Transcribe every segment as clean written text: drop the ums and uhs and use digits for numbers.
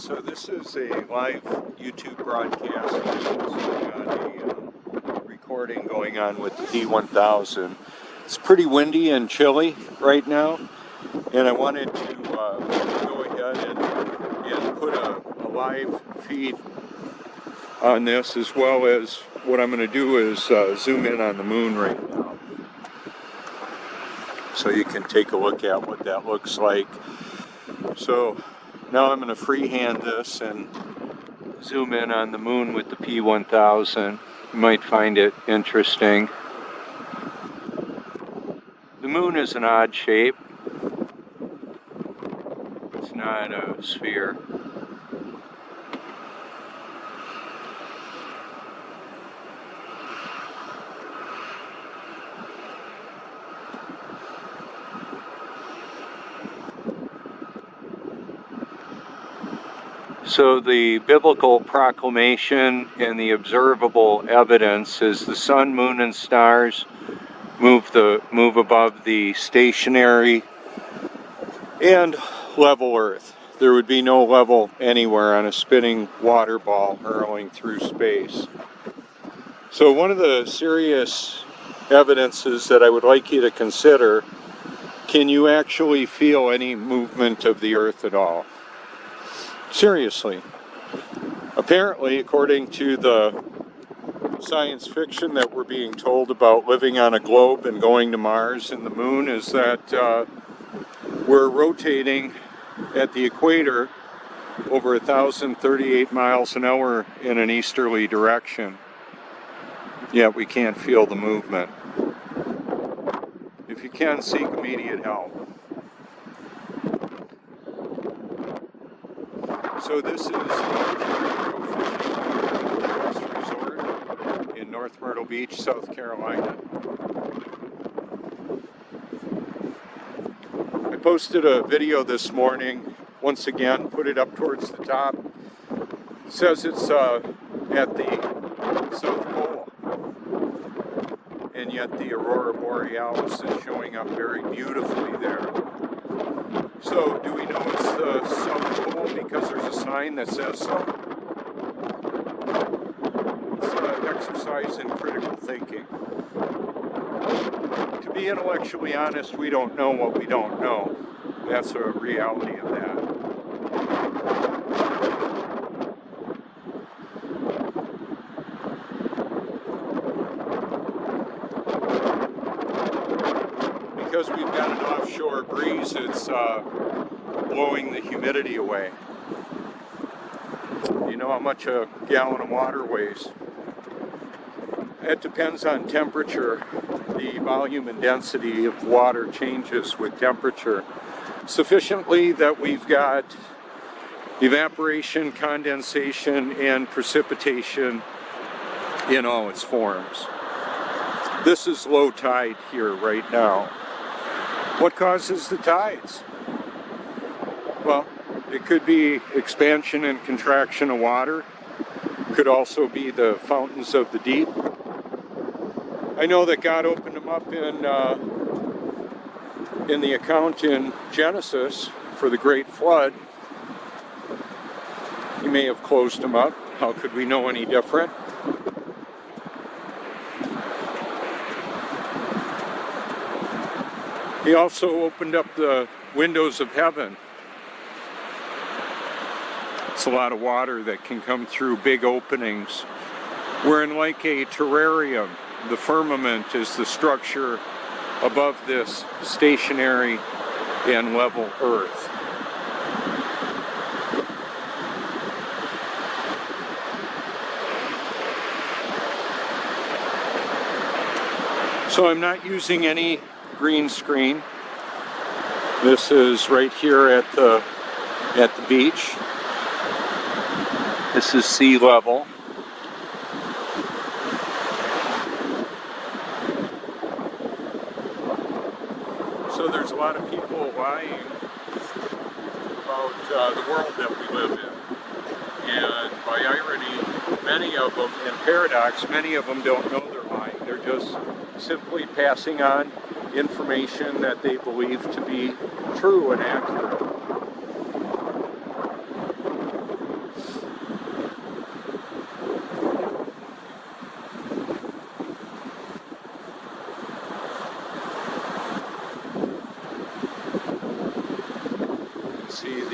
So this is a live YouTube broadcast on a recording going on with the P1000. It's pretty windy and chilly right now, and I wanted to go ahead and put a live feed on this, as well as what I'm going to do is zoom in on the moon right now, so you can take a look at what that looks like. So now I'm going to freehand this and zoom in on the moon with the P1000. You might find it interesting. The moon is an odd shape. It's not a sphere. So the biblical proclamation and the observable evidence is the sun, moon, and stars move above the stationary and level Earth. There would be no level anywhere on a spinning water ball hurling through space. So one of the serious evidences that I would like you to consider: can you actually feel any movement of the Earth at all? Seriously. Apparently, according to the science fiction that we're being told about living on a globe and going to Mars and the moon, is that we're rotating at the equator over 1,038 miles an hour in an easterly direction. Yet we can't feel the movement. If you can, seek immediate help. So this is the resort in North Myrtle Beach, South Carolina. I posted a video this morning, once again, put it up towards the top. It says it's at the South Pole, and yet the Aurora Borealis is showing up very beautifully there. So, do we know it's the South Pole because there's a sign that says so? It's an exercise in critical thinking. To be intellectually honest, we don't know what we don't know. That's a reality of that. Because we've got an offshore breeze, it's blowing the humidity away. You know how much a gallon of water weighs? It depends on temperature. The volume and density of water changes with temperature sufficiently that we've got evaporation, condensation, and precipitation in all its forms. This is low tide here right now. What causes the tides? Well, it could be expansion and contraction of water. It could also be the fountains of the deep. I know that God opened them up in the account in Genesis for the great flood. He may have closed them up. How could we know any different? He also opened up the windows of heaven. It's a lot of water that can come through big openings. We're in like a terrarium. The firmament is the structure above this stationary and level Earth. So I'm not using any green screen. This is right here at the beach. This is sea level. So there's a lot of people lying about the world that we live in. And by irony, many of them, in paradox, many of them don't know they're lying. They're just simply passing on information that they believe to be true and accurate.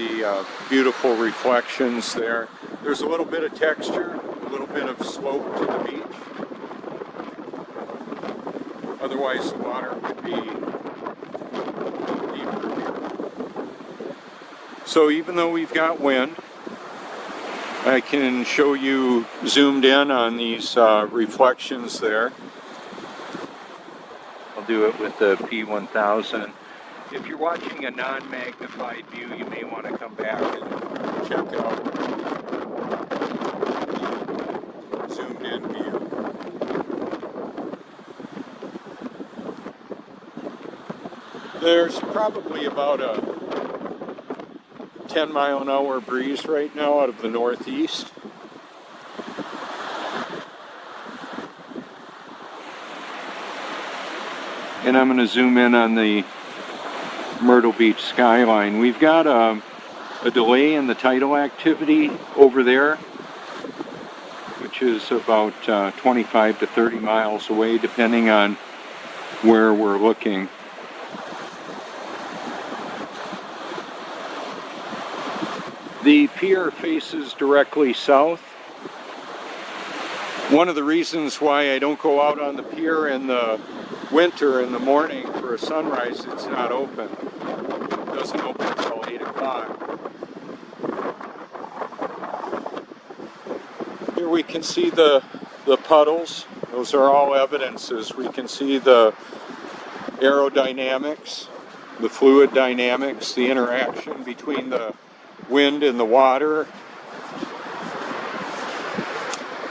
the beautiful reflections there. There's a little bit of texture, a little bit of slope to the beach. Otherwise the water would be deeper here. So even though we've got wind, I can show you zoomed in on these reflections there. I'll do it with the P1000. If you're watching a non-magnified view, you may want to come back and check out the zoomed in view. There's probably about a 10-mile-an-hour breeze right now out of the northeast. And I'm going to zoom in on the Myrtle Beach skyline. We've got a delay in the tidal activity over there, which is about 25 to 30 miles away, depending on where we're looking. The pier faces directly south. One of the reasons why I don't go out on the pier in the winter in the morning for a sunrise, it's not open. It doesn't open until 8 o'clock. Here we can see the puddles. Those are all evidences. We can see the aerodynamics, the fluid dynamics, the interaction between the wind and the water.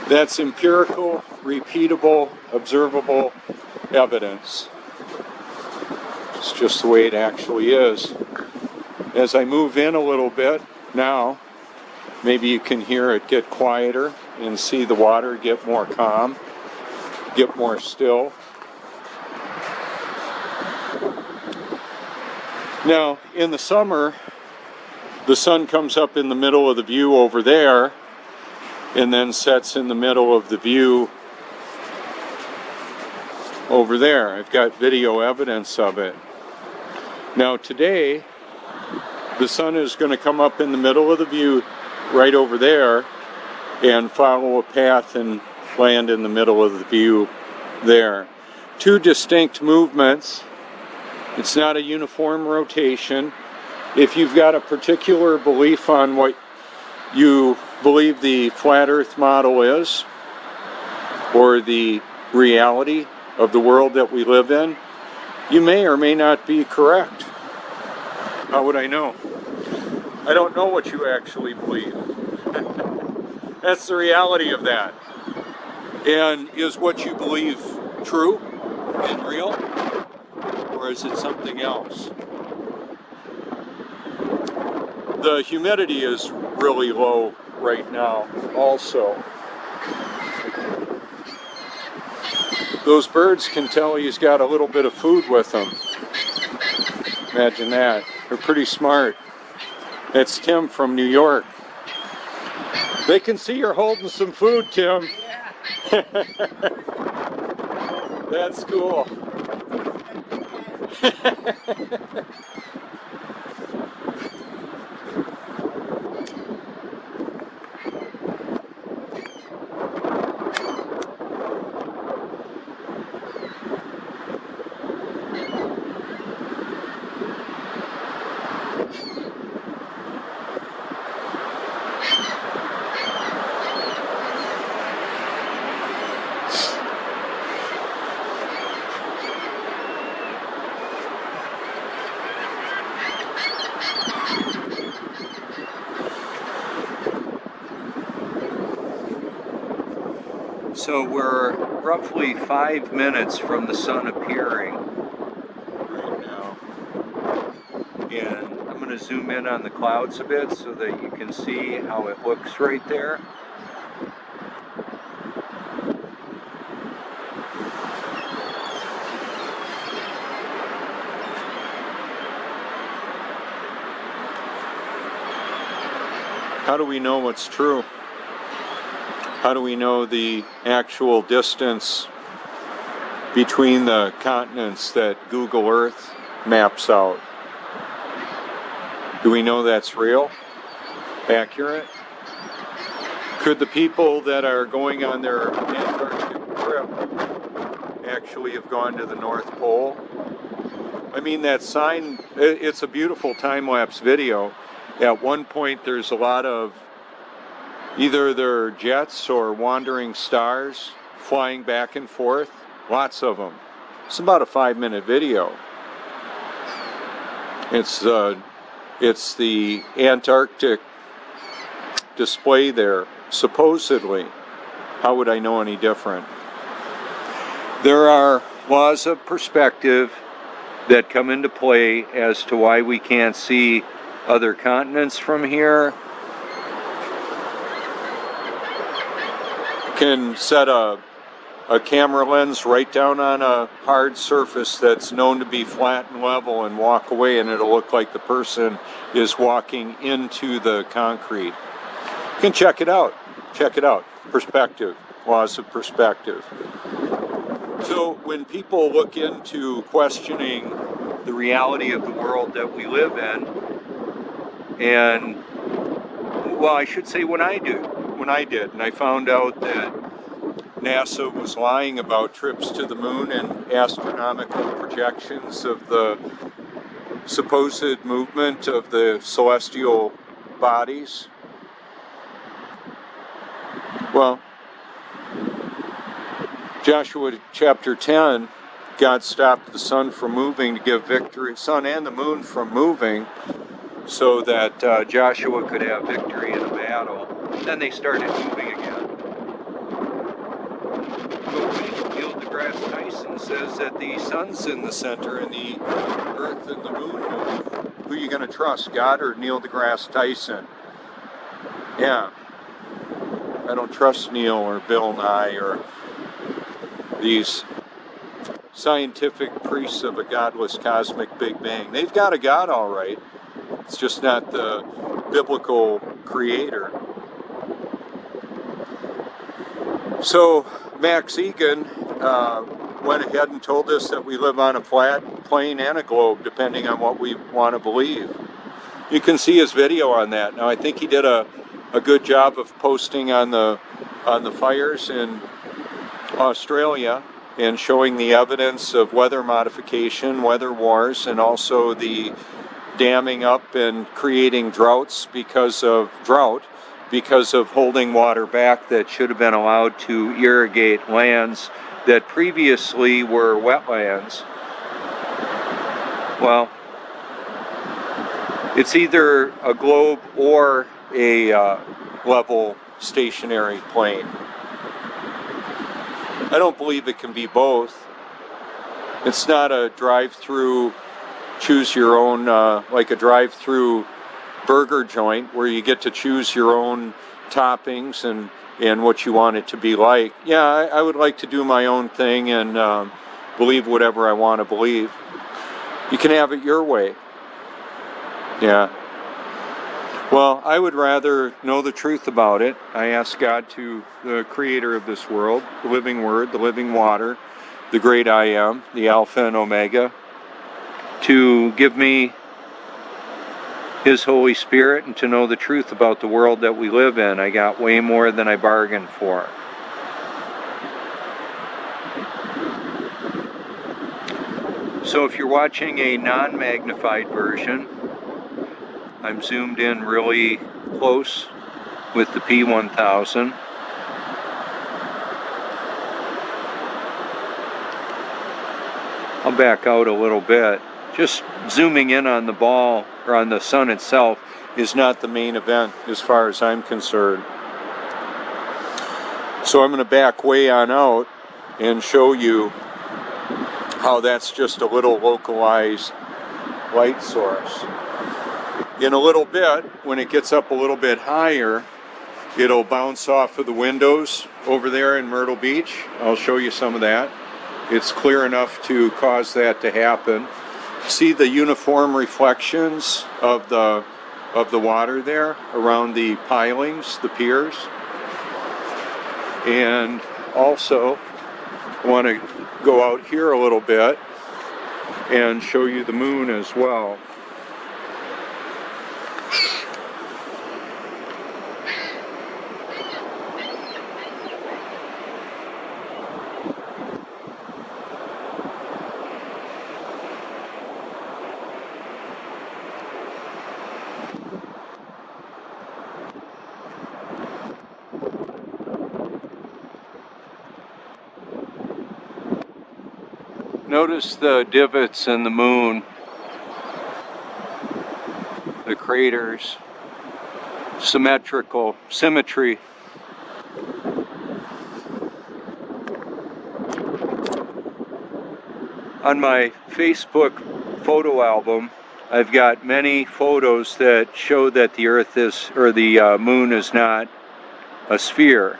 That's empirical, repeatable, observable evidence. It's just the way it actually is. As I move in a little bit now, maybe you can hear it get quieter and see the water get more calm, get more still. Now, in the summer, the sun comes up in the middle of the view over there and then sets in the middle of the view over there. I've got video evidence of it. Now today, the sun is going to come up in the middle of the view right over there and follow a path and land in the middle of the view there. Two distinct movements. It's not a uniform rotation. If you've got a particular belief on what you believe the flat earth model is, or the reality of the world that we live in, you may or may not be correct. How would I know? I don't know what you actually believe. That's the reality of that. And is what you believe true and real, or is it something else? The humidity is really low right now also. Those birds can tell he's got a little bit of food with him. Imagine that. They're pretty smart. That's Tim from New York. They can see you're holding some food, Tim. Yeah. That's cool. So we're roughly 5 minutes from the sun appearing right now. And I'm going to zoom in on the clouds a bit so that you can see how it looks right there. How do we know what's true? How do we know the actual distance between the continents that Google Earth maps out? Do we know that's real? Accurate? Could the people that are going on their Antarctic trip actually have gone to the North Pole? I mean, that sign, it's a beautiful time-lapse video. At one point, there's a lot of either their jets or wandering stars flying back and forth. Lots of them. It's about a 5-minute video. It's the Antarctic display there, supposedly. How would I know any different? There are laws of perspective that come into play as to why we can't see other continents from here. You can set a camera lens right down on a hard surface that's known to be flat and level and walk away, and it'll look like the person is walking into the concrete. You can check it out. Check it out. Perspective. Laws of perspective. So when people look into questioning the reality of the world that we live in, and, well, I should say when I did, and I found out that NASA was lying about trips to the moon and astronomical projections of the supposed movement of the celestial bodies. Well, Joshua chapter 10, God stopped the sun from moving to give victory, sun and the moon from moving, so that Joshua could have victory in a battle. Then they started moving again. But Neil deGrasse Tyson says that the sun's in the center and the earth and the moon move. Who are you going to trust, God or Neil deGrasse Tyson? Yeah. I don't trust Neil or Bill Nye or these scientific priests of a godless cosmic Big Bang. They've got a God, all right. It's just not the biblical creator. So Max Egan went ahead and told us that we live on a flat plane and a globe, depending on what we want to believe. You can see his video on that. Now, I think he did a good job of posting on the fires in Australia and showing the evidence of weather modification, weather wars, and also the damming up and creating droughts because of holding water back that should have been allowed to irrigate lands that previously were wetlands. Well, it's either a globe or a level stationary plane. I don't believe it can be both. It's not a drive-through, choose your own, like a drive-through burger joint where you get to choose your own toppings and what you want it to be like. Yeah, I would like to do my own thing and believe whatever I want to believe. You can have it your way. Yeah. Well, I would rather know the truth about it. I ask God, the creator of this world, the living word, the living water, the great I am, the Alpha and Omega, to give me His Holy Spirit and to know the truth about the world that we live in. I got way more than I bargained for. So if you're watching a non-magnified version, I'm zoomed in really close with the P1000. I'll back out a little bit. Just zooming in on the ball, or on the sun itself, is not the main event as far as I'm concerned. So I'm going to back way on out and show you how that's just a little localized light source. In a little bit, when it gets up a little bit higher, it'll bounce off of the windows over there in Myrtle Beach. I'll show you some of that. It's clear enough to cause that to happen. See the uniform reflections of the water there around the pilings, the piers. And also, I want to go out here a little bit and show you the moon as well. Notice the divots in the moon, the craters, symmetry. On my Facebook photo album, I've got many photos that show that the Earth is, or the moon is not a sphere.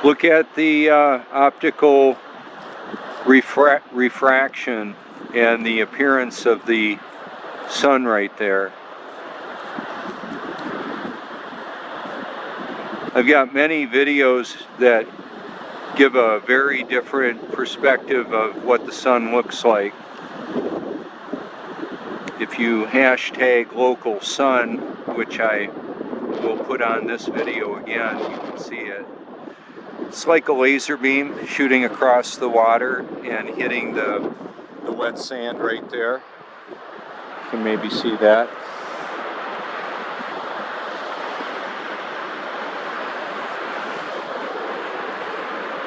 Look at the optical refraction and the appearance of the sun right there. I've got many videos that give a very different perspective of what the sun looks like. If you hashtag local sun, which I will put on this video again, you can see it. It's like a laser beam shooting across the water and hitting the wet sand right there. You can maybe see that.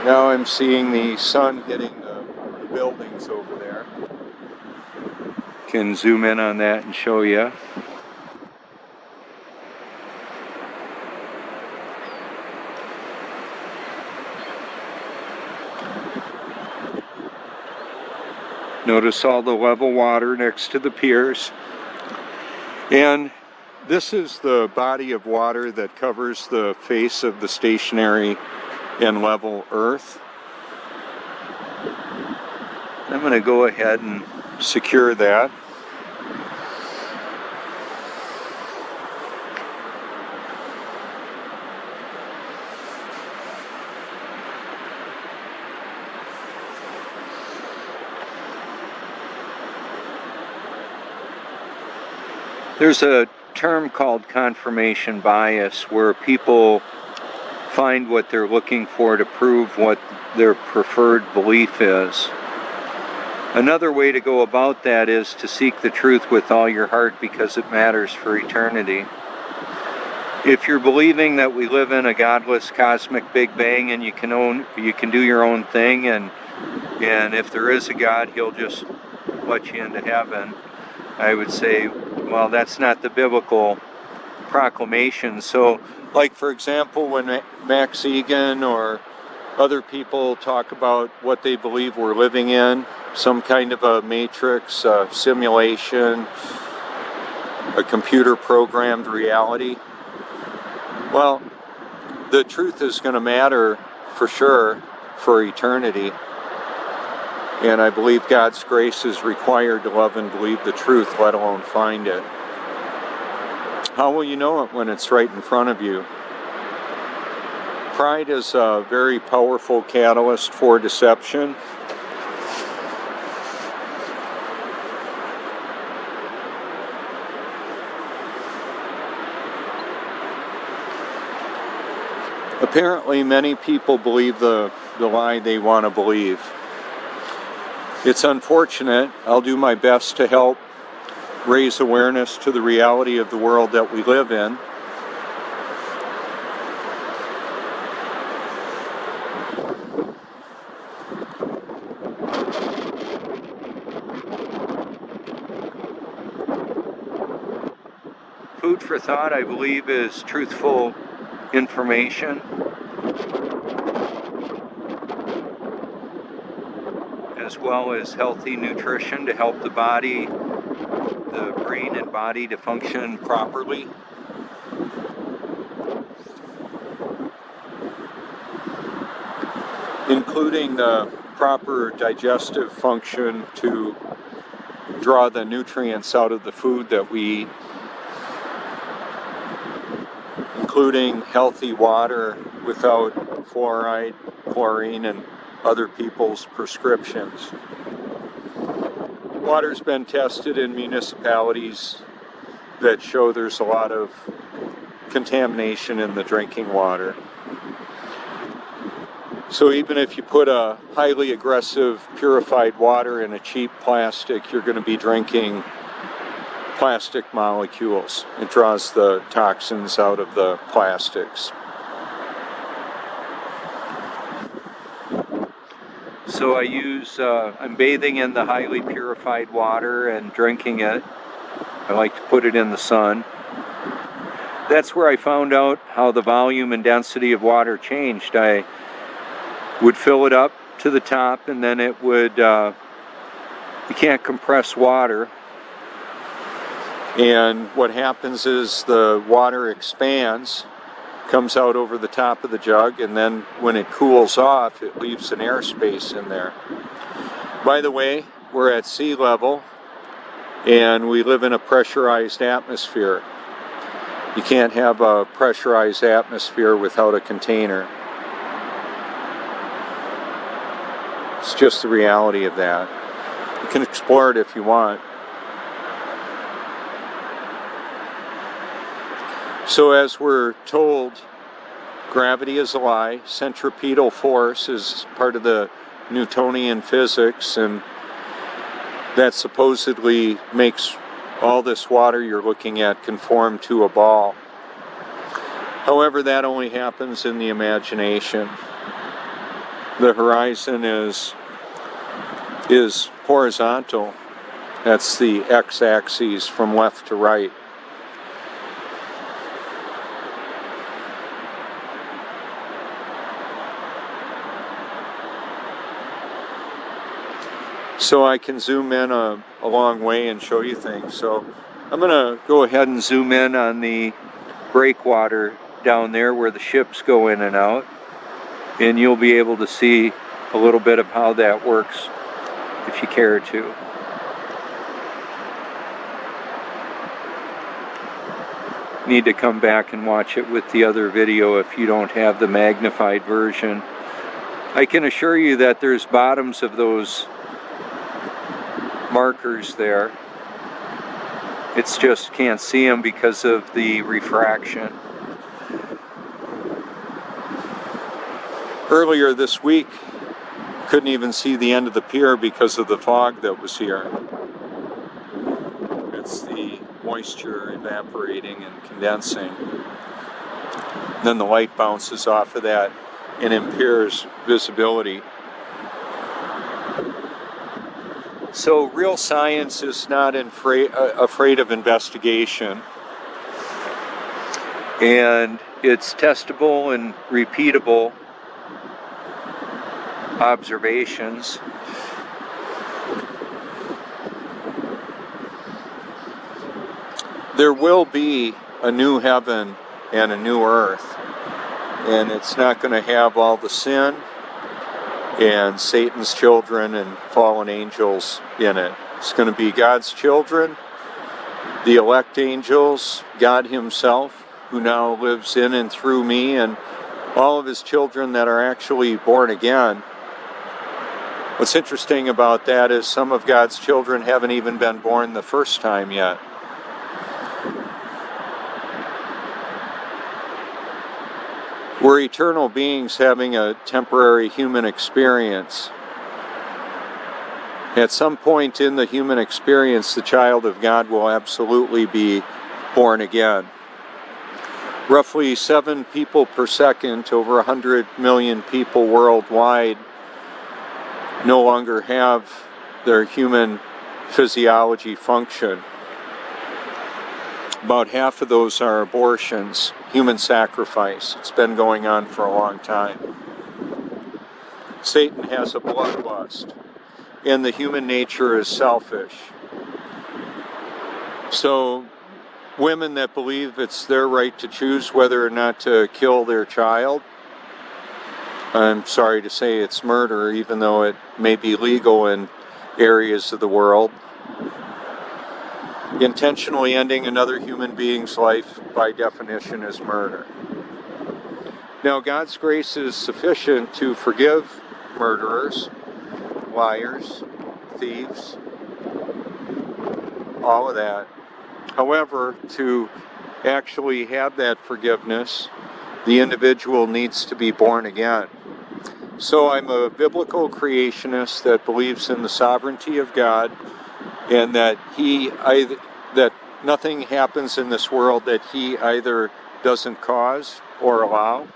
Now I'm seeing the sun hitting the buildings over there. Can zoom in on that and show you. Notice all the level water next to the piers. And this is the body of water that covers the face of the stationary and level Earth. I'm going to go ahead and secure that. There's a term called confirmation bias where people find what they're looking for to prove what their preferred belief is. Another way to go about that is to seek the truth with all your heart because it matters for eternity. If you're believing that we live in a godless cosmic Big Bang and you can do your own thing, and if there is a God, he'll just let you into heaven, I would say, well, that's not the biblical proclamation. So, like for example, when Max Egan or other people talk about what they believe we're living in, some kind of a matrix, a simulation, a computer programmed reality, well, the truth is going to matter for sure for eternity. And I believe God's grace is required to love and believe the truth, let alone find it. How will you know it when it's right in front of you? Pride is a very powerful catalyst for deception. Apparently, many people believe the lie they want to believe. It's unfortunate. I'll do my best to help raise awareness to the reality of the world that we live in. Food for thought, I believe, is truthful information, as well as healthy nutrition to help the body, the brain and body to function properly. Including the proper digestive function to draw the nutrients out of the food that we eat. Including healthy water without fluoride, chlorine, and other people's prescriptions. Water's been tested in municipalities that show there's a lot of contamination in the drinking water. So even if you put a highly aggressive purified water in a cheap plastic, you're going to be drinking plastic molecules. It draws the toxins out of the plastics. So I'm bathing in the highly purified water and drinking it. I like to put it in the sun. That's where I found out how the volume and density of water changed. I would fill it up to the top, and then it would, you can't compress water. And what happens is the water expands, comes out over the top of the jug, and then when it cools off, it leaves an airspace in there. By the way, we're at sea level, and we live in a pressurized atmosphere. You can't have a pressurized atmosphere without a container. It's just the reality of that. You can explore it if you want. So as we're told, gravity is a lie, centripetal force is part of the Newtonian physics, and that supposedly makes all this water you're looking at conform to a ball. However, that only happens in the imagination. The horizon is horizontal. That's the x-axis from left to right. So I can zoom in a long way and show you things. So I'm going to go ahead and zoom in on the breakwater down there where the ships go in and out. And you'll be able to see a little bit of how that works if you care to. Need to come back and watch it with the other video if you don't have the magnified version. I can assure you that there's bottoms of those markers there. It's just can't see them because of the refraction. Earlier this week, couldn't even see the end of the pier because of the fog that was here. It's the moisture evaporating and condensing. Then the light bounces off of that and impairs visibility. So real science is not afraid of investigation, and it's testable and repeatable observations. There will be a new heaven and a new earth, and it's not going to have all the sin and Satan's children and fallen angels in it. It's going to be God's children, the elect angels, God himself, who now lives in and through me, and all of his children that are actually born again. What's interesting about that is some of God's children haven't even been born the first time yet. We're eternal beings having a temporary human experience. At some point in the human experience, the child of God will absolutely be born again. Roughly 7 people per second, over 100 million people worldwide, no longer have their human physiology function. About half of those are abortions, human sacrifice. It's been going on for a long time. Satan has a bloodlust, and the human nature is selfish. So women that believe it's their right to choose whether or not to kill their child, I'm sorry to say it's murder, even though it may be legal in areas of the world. Intentionally ending another human being's life, by definition, is murder. Now, God's grace is sufficient to forgive murderers, liars, thieves, all of that. However, to actually have that forgiveness, the individual needs to be born again. So I'm a biblical creationist that believes in the sovereignty of God, and that that nothing happens in this world that he either doesn't cause or allow.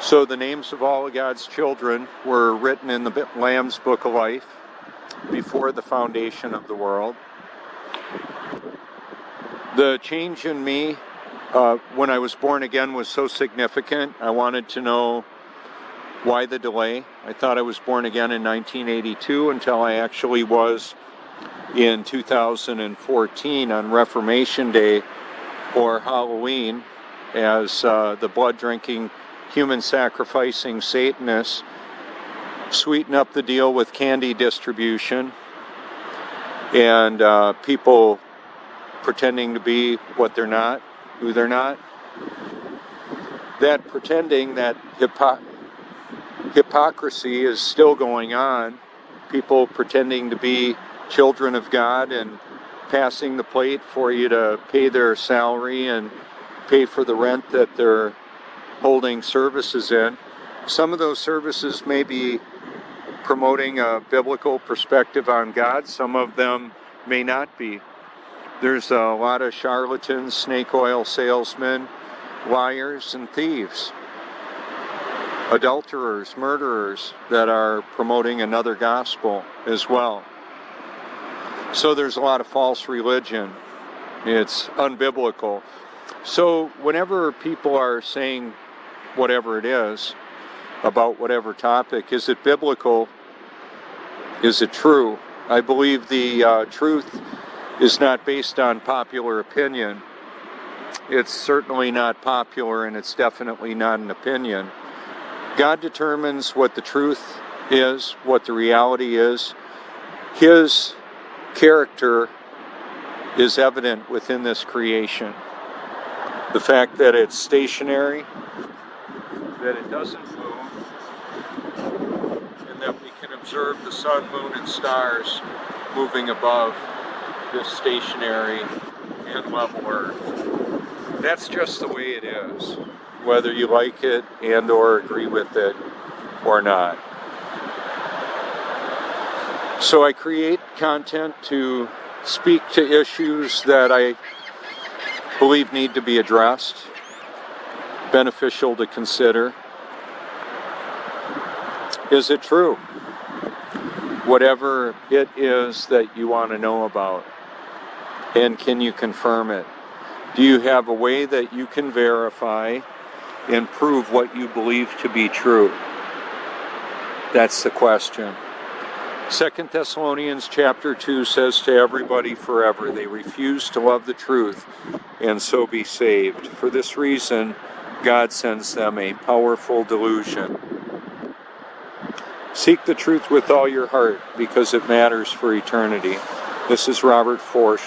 So the names of all of God's children were written in the Lamb's Book of Life before the foundation of the world. The change in me when I was born again was so significant. I wanted to know why the delay. I thought I was born again in 1982 until I actually was in 2014 on Reformation Day, or Halloween, as the blood-drinking, human-sacrificing Satanists sweeten up the deal with candy distribution and people pretending to be what they're not, who they're not. That pretending, that hypocrisy is still going on. People pretending to be children of God and passing the plate for you to pay their salary and pay for the rent that they're holding services in. Some of those services may be promoting a biblical perspective on God. Some of them may not be. There's a lot of charlatans, snake oil salesmen, liars, and thieves, adulterers, murderers that are promoting another gospel as well. So there's a lot of false religion. It's unbiblical. So whenever people are saying whatever it is about whatever topic, is it biblical? Is it true? I believe the truth is not based on popular opinion. It's certainly not popular, and it's definitely not an opinion. God determines what the truth is, what the reality is. His character is evident within this creation. The fact that it's stationary, that it doesn't move, and that we can observe the sun, moon, and stars moving above this stationary and level earth. That's just the way it is, whether you like it and or agree with it or not. So I create content to speak to issues that I believe need to be addressed, beneficial to consider. Is it true? Whatever it is that you want to know about. And can you confirm it? Do you have a way that you can verify and prove what you believe to be true? That's the question. 2 Thessalonians chapter 2 says to everybody forever, they refuse to love the truth and so be saved. For this reason, God sends them a powerful delusion. Seek the truth with all your heart because it matters for eternity. This is Robert Forsch.